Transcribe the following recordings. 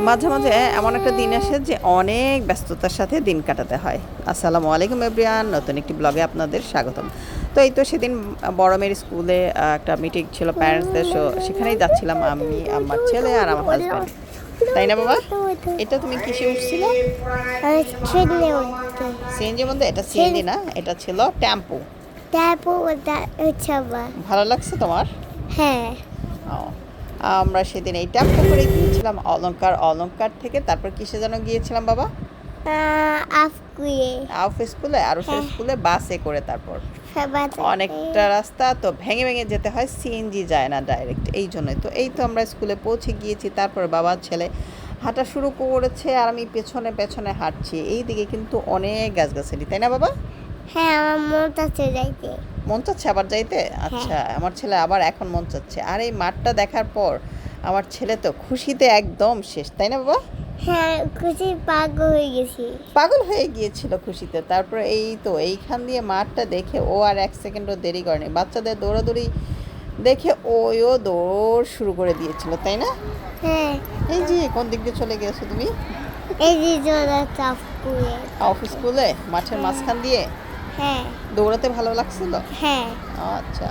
মাঝে মাঝে এমন একটা দিন আসে যে অনেক ব্যস্ততার সাথে দিন কাটাতে হয়। আসসালামু আলাইকুম এভরিওয়ান, নতুন একটি ব্লগে আপনাদের স্বাগতম। তো এই তো সেদিন বড় মেয়ের স্কুলে একটা মিটিং ছিল প্যারেন্টসদের, সেখানেই যাচ্ছিলাম আমি, আমার ছেলে আর আমার হাজব্যান্ড। তাই না বাবা? এটা তুমি কিসে উঠছিল? সিএনজির মধ্যে? এটা সিএনজি না, এটা ছিল টেম্পু। ভালো লাগছে তোমার? হ্যাঁ। ও, আমরা সেদিন এই টেম্পো করে গিয়েছিলাম অলংকার থেকে, তারপর কিসে যেন গিয়েছিলাম বাবা? আউফ স্কুলে, আরুষের স্কুলে বাসে করে। তারপর অনেকটা রাস্তা তো ভেঙে ভেঙে যেতে হয়, সিএনজি যায় না ডাইরেক্ট, এই জন্যই তো। এই তো আমরা স্কুলে পৌঁছে গিয়েছি, তারপর বাবা ছেলে হাঁটা শুরু করেছে আর আমি পেছনে পেছনে হাঁটছি। এই দিকে কিন্তু অনেক গাছগাছালি, তাই না বাবা? হ্যাঁ, আমার মন চাচ্ছে যাইতে। মন চাচ্ছে আবার যাইতে? আচ্ছা, আমার ছেলে আবার এখন মন চাচ্ছে। আর এই মাঠটা দেখার পর আমার ছেলে তো খুশিতে একদম শেষ, তাই না বাবা? হ্যাঁ, খুশি পাগল হয়ে গেছি। পাগল হয়ে গিয়েছিল খুশিতে। তারপরে এই তো এইখান দিয়ে মাঠটা দেখে ও আর এক সেকেন্ডও দেরি করেনি। বাচ্চাদের দৌড়াদৌড়ি দেখে ওইও দৌড় শুরু করে দিয়েছিল, তাই না? হ্যাঁ। এই যে কোন দিক দিয়ে চলে গেছো তুমি? এই যে জোড়া চাপ করে। অফিস স্কুলে মাঠের মাঝখান দিয়ে হ্যাঁ। দৌড়াতে ভালো লাগছিল? হ্যাঁ। আচ্ছা,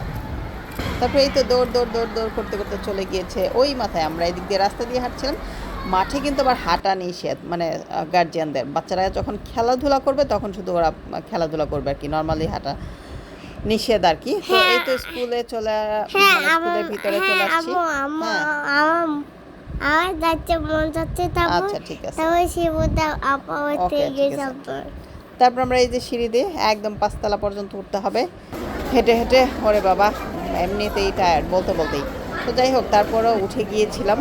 তারপরে এই তো দৌড় দৌড় দৌড় দৌড় করতে করতে চলে গিয়েছে ওই মাথায়। আমরা এদিক দিয়ে রাস্তা দিয়ে হাঁটছিলাম। মাঠে কিন্তু আবার হাঁটা নিষেধ, মানে গার্জিয়ানদের। বাচ্চারা যখন খেলাধুলা করবে তখন শুধু ওরা খেলাধুলা করবে আর কি, নর্মালি হাঁটা নিষেধ আর কি। তো এই তো স্কুলে চলে, মানে স্কুলের ভিতরে চলে আসছি। হ্যাঁ, আমার যাচ্ছে মন যাচ্ছে। আচ্ছা ঠিক আছে, তারপর সে বলতে আপা ওকে ঠিক আছে। তারপর আমরা এই যে সিঁড়ি দিয়ে একদম 5 তলা পর্যন্ত উঠতে হবে হেঁটে হেঁটে। ওরে বাবা, এমনিতেই টায়ার্ড বলতে বলতেই। তো যাই হোক, তারপরও উঠে গিয়েছিলাম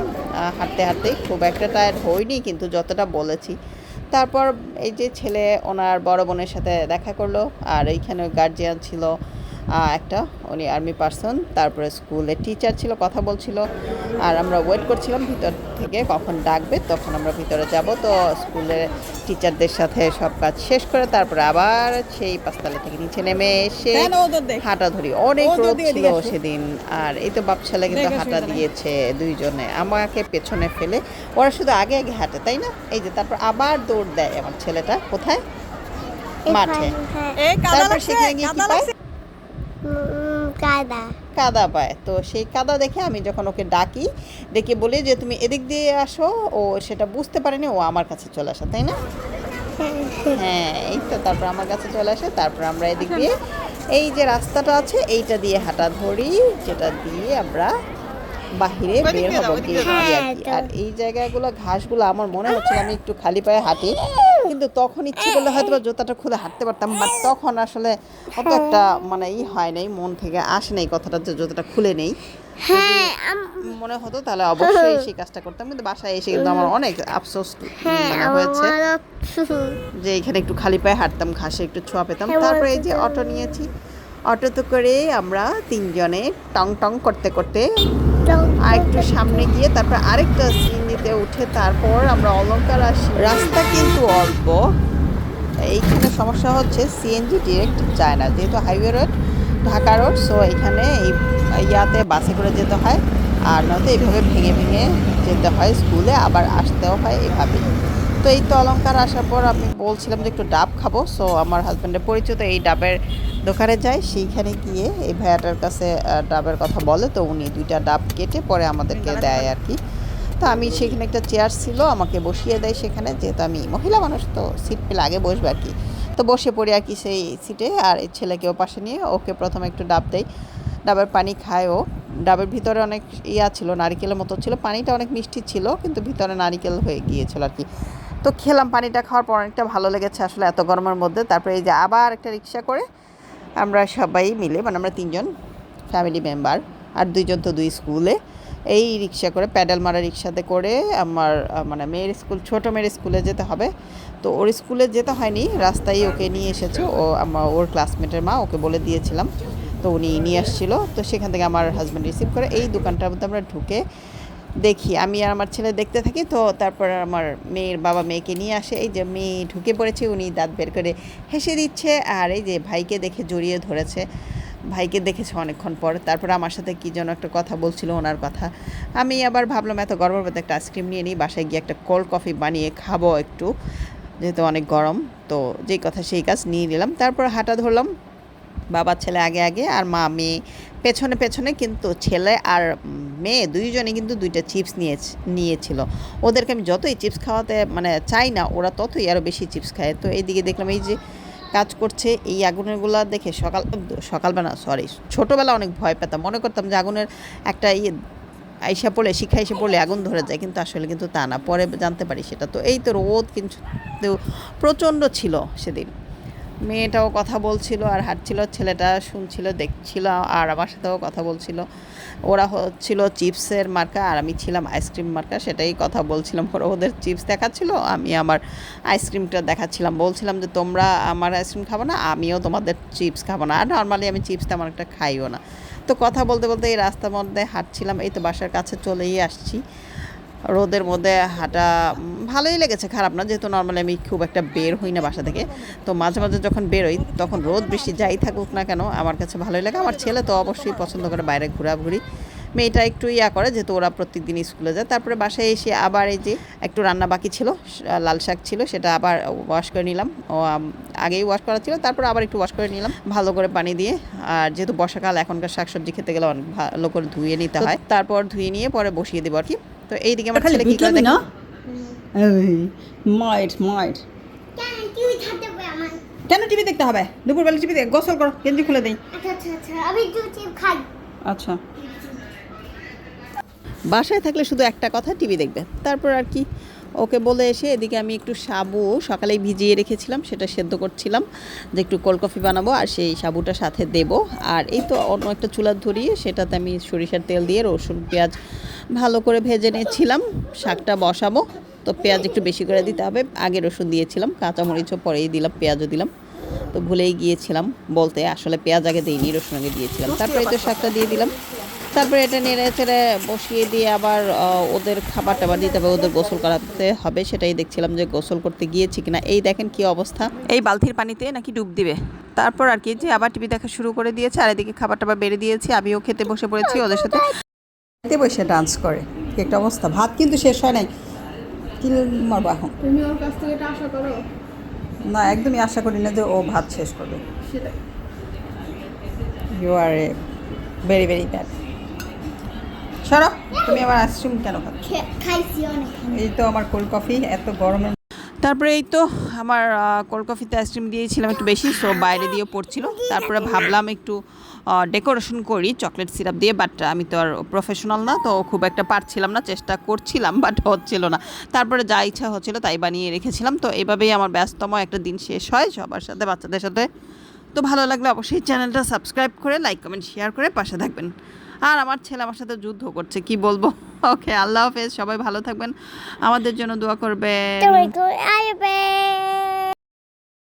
হাঁটতে হাঁটতেই। খুব একটা টায়ার্ড হইনি, কিন্তু যতটা বলেছি। তারপর এই যে ছেলে ওনার বড় বোনের সাথে দেখা করলো, আর এইখানে গার্জিয়ান ছিল একটা, উনি আর্মি পার্সন। তারপরে স্কুলের টিচার ছিল, কথা বলছিল। আর আমরা ওয়েট করছিলাম ভিতর থেকে কখন ডাকবে, তখন আমরা ভিতরে যাব। তো স্কুলের টিচারদের সাথে সব কাজ শেষ করে তারপরে আবার সেই 5 তলা থেকে নিচে নেমে এসে হাঁটা ধরি। অনেক রোদ ছিল সেদিন। আর এই তো বাপ ছেলে কিন্তু হাঁটা দিয়েছে দুইজনে, আমাকে পেছনে ফেলে। ওরা শুধু আগে আগে হাঁটে, তাই না? এই যে তারপর আবার দৌড় দেয় আমার ছেলেটা। কোথায়? মাঠে। তারপর সেখানে গিয়ে কি পায়? কাদা। কাদা পায়। তো সেই কাদা দেখে আমি যখন ওকে ডাকি, ডেকে বলি যে তুমি এদিক দিয়ে আসো, ও সেটা বুঝতে পারেনি, ও আমার কাছে চলে আসে, তাই না? হ্যাঁ, এই তো তারপর আমার কাছে চলে আসে। তারপর আমরা এদিক দিয়ে এই যে রাস্তাটা আছে এইটা দিয়ে হাঁটা ধরি, যেটা দিয়ে আমরা বাহিরে বের হবো গিয়ে আর কি। আর এই জায়গাগুলো ঘাসগুলো আমার মনে হচ্ছিল আমি একটু খালি পায়ে হাঁটি, কিন্তু তখন ইচ্ছে করলে হয়তো বা জুতাটা খুলে হাঁটতে পারতাম। বাট তখন আসলে অত একটা মানে হয় নাই, মন থেকে আসে নাই কথাটা যে জুতাটা খুলে নেই। যদি মনে হতো তাহলে অবশ্যই সেই কাজটা করতাম, কিন্তু বাসায় এসে কিন্তু আমার অনেক আফসোস মানে হয়েছে যে এখানে একটু খালি পায়ে হাঁটতাম, ঘাসে একটু ছোঁয়া পেতাম। তারপরে এই যে অটো নিয়েছি, অটোতে করে আমরা তিনজনে টং টং করতে করতে আর একটু সামনে গিয়ে তারপর আরেকটা সিএনজিতে উঠে তারপর আমরা অলংকার আসি। রাস্তা কিন্তু অল্প, এইখানে সমস্যা হচ্ছে সিএনজি ডিরেক্ট যায় না, যেহেতু highway road, Dhaka road. So এখানে এই ইয়াতে বাসে করে যেতে হয়, আর নয়তো এইভাবে ভেঙে ভেঙে যেতে হয় স্কুলে, আবার আসতেও হয় এভাবেই। তো এই তো অলংকার আসার পর আমি বলছিলাম যে একটু ডাব খাবো। সো আমার হাজব্যান্ডের পরিচিত এই ডাবের দোকানে যাই, সেইখানে গিয়ে এই ভাইয়াটার কাছে ডাবের কথা বলে। তো উনি 2টা ডাব কেটে পরে আমাদেরকে দেয় আর কি। তো আমি সেখানে একটা চেয়ার ছিল, আমাকে বসিয়ে দেয় সেখানে, যেহেতু আমি মহিলা মানুষ তো সিট পেলে আগে বসবে আর কি। তো বসে পড়ি আর কি সেই সিটে, আর এই ছেলেকেও পাশে নিয়ে ওকে প্রথমে একটু ডাব দেয়। ডাবের পানি খায় ও। ডাবের ভিতরে অনেক ছিল, নারিকেলের মতো ছিল, পানিটা অনেক মিষ্টি ছিল, কিন্তু ভিতরে নারিকেল হয়ে গিয়েছিল আর কি। তো খেলাম, পানিটা খাওয়ার পর অনেকটা ভালো লেগেছে আসলে এত গরমের মধ্যে। তারপরে এই যে আবার একটা রিক্সা করে আমরা সবাই মিলে, মানে আমরা 3জন ফ্যামিলি মেম্বার, আর 2জন তো 2 স্কুলে, এই রিক্সা করে প্যাডেল মারা রিক্সাতে করে আমার মানে মেয়ের স্কুল, ছোটো মেয়ের স্কুলে যেতে হবে। তো ওর স্কুলে যেতে হয়নি, রাস্তায় ওকে নিয়ে এসেছে ও, ওর ক্লাসমেটের মা, ওকে বলে দিয়েছিলাম। তো উনি নিয়ে আসছিলো। তো সেখান থেকে আমার হাজব্যান্ড রিসিভ করে এই দোকানটার মধ্যে আমরা ঢুকে দেখি, আমি আর আমার ছেলে দেখতে থাকি। তো তারপর আমার মেয়ের বাবা মেয়েকে নিয়ে আসে। এই যে মেয়ে ঢুকে পড়েছে, উনি দাঁত বের করে হেসে দিচ্ছে, আর এই যে ভাইকে দেখে জড়িয়ে ধরেছে। ভাইকে দেখেছে অনেকক্ষণ পর। তারপরে আমার সাথে কী যেন একটা কথা বলছিল, ওনার কথা। আমি আবার ভাবলাম এত গরমের মধ্যে একটা আইসক্রিম নিয়ে নিই, বাসায় গিয়ে একটা কোল্ড কফি বানিয়ে খাবো একটু, যেহেতু অনেক গরম। তো যেই কথা সেই কাজ নিয়ে নিলাম। তারপর হাঁটা ধরলাম, বাবা ছেলে আগে আগে আর মা মেয়ে পেছনে পেছনে। কিন্তু ছেলে আর মেয়ে দুইজনে কিন্তু দুইটা চিপস নিয়েছিল। ওদেরকে আমি যতই চিপস খাওয়াতে মানে চাই না, ওরা ততই আরও বেশি চিপস খায়। তো এইদিকে দেখলাম এই যে কাজ করছে, এই আগুনেরগুলো দেখে সকালবেলা সরি ছোটোবেলা অনেক ভয় পেতাম, মনে করতাম যে আগুনের একটা আইসা পড়লে শিখা এসে পড়লে আগুন ধরে যায়, কিন্তু আসলে কিন্তু তা না, পরে জানতে পারি সেটা। তো এই তো রোদ কিন্তু প্রচণ্ড ছিল সেদিন। মেয়েটাও কথা বলছিল আর হাঁটছিল, ছেলেটা শুনছিল দেখছিল আর আমার সাথেও কথা বলছিল। ওরা হচ্ছিল চিপসের মার্কা আর আমি ছিলাম আইসক্রিম মার্কা, সেটাই কথা বলছিলাম। ওরা ওদের চিপস দেখাচ্ছিল, আমি আমার আইসক্রিমটা দেখাচ্ছিলাম, বলছিলাম যে তোমরা আমার আইসক্রিম খাবো না, আমিও তোমাদের চিপস খাবো না। আর নর্মালি আমি চিপস তেমন একটা খাইও না। তো কথা বলতে বলতে এই রাস্তার মধ্যে হাঁটছিলাম, এই তো বাসার কাছে চলেই আসছি। রোদের মধ্যে হাঁটা ভালোই লেগেছে, খারাপ না, যেহেতু নর্মালি আমি খুব একটা বের হই না বাসা থেকে। তো মাঝে মাঝে যখন বেরোই তখন রোদ বৃষ্টি যাই থাকুক না কেন আমার কাছে ভালোই লাগে। আমার ছেলে তো অবশ্যই পছন্দ করে বাইরে ঘোরাঘুরি, মেয়েটা একটু করে, যেহেতু ওরা প্রত্যেকদিন স্কুলে যায়। তারপরে বাসায় এসে আবার এই যে একটু রান্না বাকি ছিল, লাল শাক ছিল, সেটা আবার ওয়াশ করে নিলাম। আগেই ওয়াশ করা ছিল, তারপর আবার একটু ওয়াশ করে নিলাম ভালো করে পানি দিয়ে। আর যেহেতু বর্ষাকাল, এখনকার শাকসবজি খেতে গেলে অনেক ভালো করে ধুয়ে নিতে হয়, তারপর ধুয়ে নিয়ে পরে বসিয়ে দেবো আর কি। তো এইদিকে আমার ছেলে কি করে না দেখো। মাইট মাইট কেন টিভি থাকতে হবে আমার? কেন টিভি দেখতে হবে? দুপুরবেলা টিভি দেখ, গোসল করো, গেঞ্জি খুলে দেই। আচ্ছা আচ্ছা আচ্ছা, আমি একটু চিপ খাই। আচ্ছা বাসায় থাকলে শুধু একটা কথা, টিভি দেখবে। তারপর আর কি ওকে বলে এসে এদিকে আমি একটু সাবু সকালেই ভিজিয়ে রেখেছিলাম, সেটা সেদ্ধ করছিলাম যে একটু কোল্ড কফি বানাবো, আর সেই সাবুটা সাথে দেব। আর এই তো অন্য একটা চুলা ধরিয়ে সেটাতে আমি সরিষার তেল দিয়ে রসুন পেঁয়াজ ভালো করে ভেজে নিয়েছিলাম, শাকটা বসাবো। তো পেঁয়াজ একটু বেশি করে দিতে হবে, আগে রসুন দিয়েছিলাম, কাঁচামরিচও পরেই দিলাম, পেঁয়াজও দিলাম। তো ভুলেই গিয়েছিলাম বলতে, আসলে পেঁয়াজ আগে দিইনি, রসুন আগে দিয়েছিলাম। তারপরে তো শাকটা দিয়ে দিলাম, তারপরে এটা নেড়ে চেড়ে বসিয়ে দিয়ে আবার ওদের খাবার টাবার দিতে হবে, ওদের গোসল করাতে হবে। সেটাই দেখছিলাম যে গোসল করতে গিয়েছি কিনা। এই দেখেন কি অবস্থা, এই বালতির পানিতে নাকি ডুব দিবে। তারপর আর কি যে আবার টিভি দেখা শুরু করে দিয়েছে, আর এদিকে খাবার টাবার বেড়ে দিয়েছি, আমিও খেতে বসে পড়েছি ওদের সাথে। খেতে বসে ডান্স করে, কি একটা অবস্থা। ভাত কিন্তু শেষ হয় নাই, কি মারবো এখন? তুমি ওর কাছ থেকে এটা আশা করো? না, একদমই আশা করি না যে ও ভাত শেষ করবে। সেটাই। You are a very very bad. সরো, তুমি আবার আইসক্রিম কেন খাচ্ছ? খাইছি অনেক। এই তো আমার কোল্ড কফি, এত গরমের। তারপরে এই তো আমার কোল্ড কফিতে আইসক্রিম দিয়েছিলাম একটু বেশি, সো বাইরে দিয়ে পড়ছিল। তারপরে ভাবলাম একটু ডেকোরেশন করি চকলেট সিরাপ দিয়ে, বাট আমি তো আর প্রফেশনাল না, তো খুব একটা পারছিলাম না, চেষ্টা করছিলাম বাট হচ্ছিল না। তারপরে যা ইচ্ছা হচ্ছিল তাই বানিয়ে রেখেছিলাম। তো এইভাবেই আমার ব্যস্ততম একটা দিন শেষ হয় সবার সাথে, বাচ্চাদের সাথে। তো ভালো লাগলে অবশ্যই চ্যানেলটা সাবস্ক্রাইব করে লাইক কমেন্ট শেয়ার করে পাশে থাকবেন। আর আমার ছেলে আমার সাথে যুদ্ধ করছে, কি বলবো। ওকে, আল্লাহ হাফেজ, সবাই ভালো থাকবেন, আমাদের জন্য দোয়া করবেন। তুমি তো আসবে।